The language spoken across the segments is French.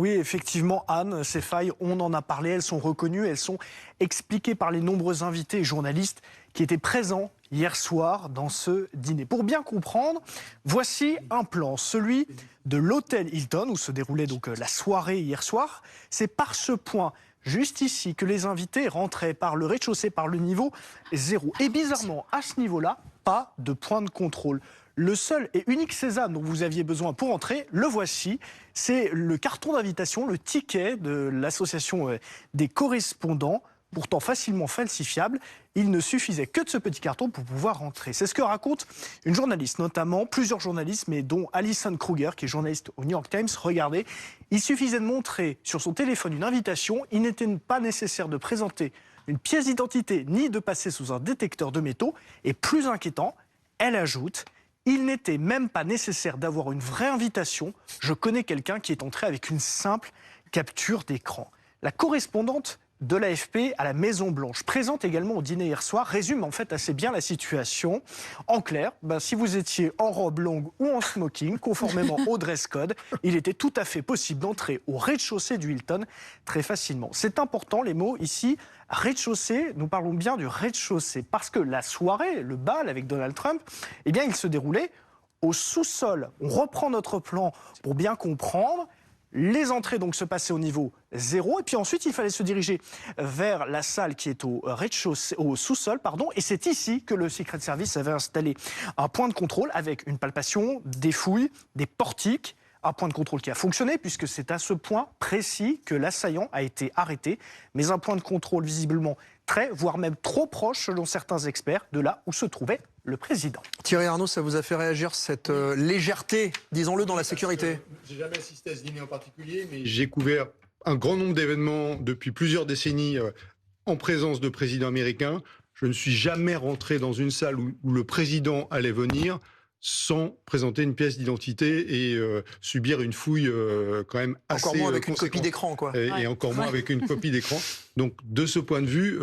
Oui, effectivement, Anne, ces failles, on en a parlé, elles sont reconnues, elles sont expliquées par les nombreux invités et journalistes qui étaient présents hier soir dans ce dîner. Pour bien comprendre, voici un plan, celui de l'hôtel Hilton, où se déroulait donc la soirée hier soir. C'est par ce point, juste ici, que les invités rentraient par le rez-de-chaussée, par le niveau 0. Et bizarrement, à ce niveau-là, pas de point de contrôle. Le seul et unique sésame dont vous aviez besoin pour entrer, le voici. C'est le carton d'invitation, le ticket de l'association des correspondants, pourtant facilement falsifiable. Il ne suffisait que de ce petit carton pour pouvoir rentrer. C'est ce que raconte une journaliste, notamment plusieurs journalistes, mais dont Alison Kruger, qui est journaliste au New York Times. Regardez, il suffisait de montrer sur son téléphone une invitation. Il n'était pas nécessaire de présenter une pièce d'identité ni de passer sous un détecteur de métaux. Et plus inquiétant, elle ajoute: il n'était même pas nécessaire d'avoir une vraie invitation. Je connais quelqu'un qui est entré avec une simple capture d'écran. La correspondante de l'AFP à la Maison-Blanche, présente également au dîner hier soir, résume en fait assez bien la situation. En clair, si vous étiez en robe longue ou en smoking, conformément au dress code, il était tout à fait possible d'entrer au rez-de-chaussée du Hilton très facilement. C'est important, les mots ici, rez-de-chaussée, nous parlons bien du rez-de-chaussée, parce que la soirée, le bal avec Donald Trump, eh bien, il se déroulait au sous-sol. On reprend notre plan pour bien comprendre. Les entrées donc se passaient au niveau 0 et puis ensuite il fallait se diriger vers la salle qui est au rez-de-chaussée, au sous-sol, pardon, et c'est ici que le Secret Service avait installé un point de contrôle avec une palpation, des fouilles, des portiques. Un point de contrôle qui a fonctionné puisque c'est à ce point précis que l'assaillant a été arrêté, mais un point de contrôle visiblement très, voire même trop proche selon certains experts de là où se trouvait le président. Thierry Arnaud, ça vous a fait réagir cette légèreté, disons-le, dans la sécurité? J'ai jamais assisté à ce dîner en particulier, mais j'ai couvert un grand nombre d'événements depuis plusieurs décennies en présence de présidents américains. Je ne suis jamais rentré dans une salle où le président allait venir sans présenter une pièce d'identité et subir une fouille quand même assez encore moins avec une conséquente. copie d'écran, quoi. Et encore moins avec une copie d'écran. Donc, de ce point de vue,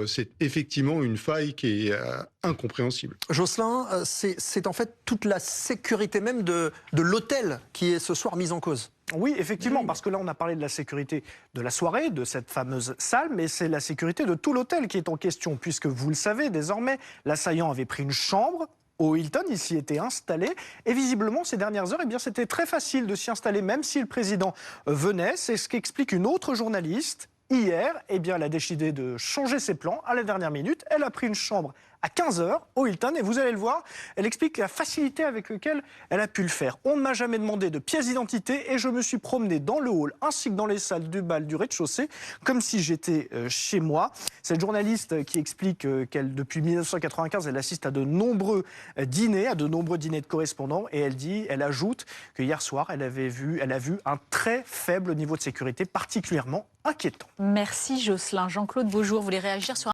c'est effectivement une faille qui est incompréhensible. Jocelyn, c'est en fait toute la sécurité même de l'hôtel qui est ce soir mise en cause. Oui, effectivement, parce que là, on a parlé de la sécurité de la soirée, de cette fameuse salle, mais c'est la sécurité de tout l'hôtel qui est en question, puisque vous le savez désormais, l'assaillant avait pris une chambre au Hilton, il s'y était installé, et visiblement, ces dernières heures, eh bien, c'était très facile de s'y installer, même si le président venait. C'est ce qu'explique une autre journaliste. Hier, eh bien, elle a décidé de changer ses plans à la dernière minute. Elle a pris une chambre à 15h au Hilton, et vous allez le voir, elle explique la facilité avec laquelle elle a pu le faire. On ne m'a jamais demandé de pièce d'identité et je me suis promené dans le hall ainsi que dans les salles du bal du rez-de-chaussée comme si j'étais chez moi. Cette journaliste qui explique qu'elle, depuis 1995, elle assiste à de nombreux dîners, de correspondants, et elle ajoute que hier soir, elle a vu un très faible niveau de sécurité, particulièrement inquiétant. Merci Jocelyn. Jean-Claude Beaujour, vous voulez réagir sur